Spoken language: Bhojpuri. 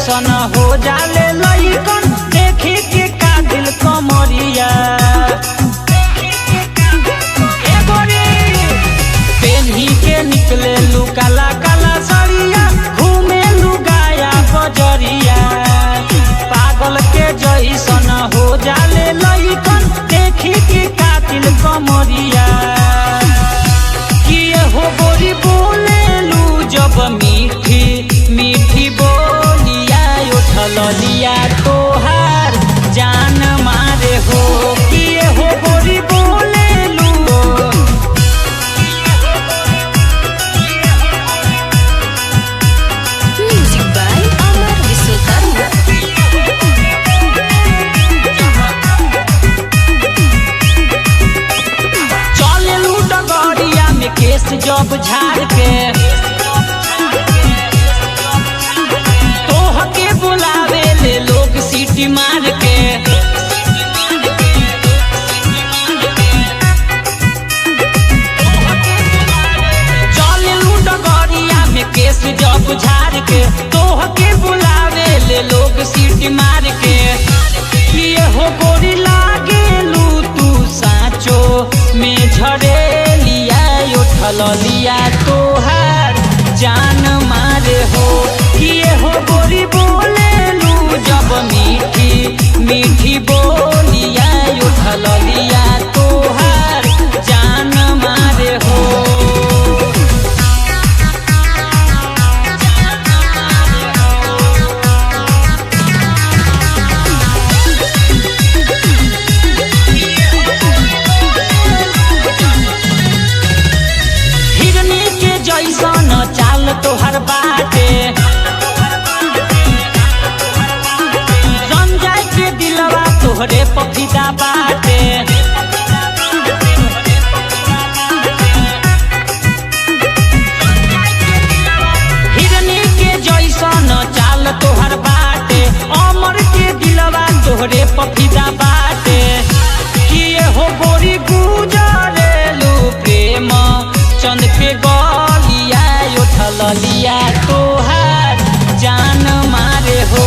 जैसन हो जाले लइकन देखी के कातिल कमरिया पेन्ही के निकले लू काला काला सरिया घूमे लू गाया बजरिया पागल के जैसन हो जाले लइकन देखी के कातिल कमरिया किए हो गोरी बोले लू जब मीठी मीठी बोलिया उठल लिया तोहार जान मारे हो किए हो गोरी बोले लू Music by Amar Wisnukarma. चले लू डगरिया में केस जब झाड़ के तोह के बुलावे ले लोग सीटी मार के चले लू डगरिया में केस जब झाड़ के तोह के बुलावे ले लोग सीटी मार के किए हो गोरी लागे लू तू साँचो में झड़े लिया उठल लिया तोहार जान मारे हो किए हो गोरी बोले लू जब मीठी मीठी बोलिया उठल लिया तोहार जान मारे हो हिरनी के जैसन चाल तोहर बाटे रंजाई के दिलवा तोहरे पफिदा बाटे हिरनी के जैसन चाल तोहर बाटे अमर के दिलवा तोहरे पफिदा बाटे किए हो गोरी गुजरेलू प्रेम चंद के गलिया उठल लिया तोहार जान मारे हो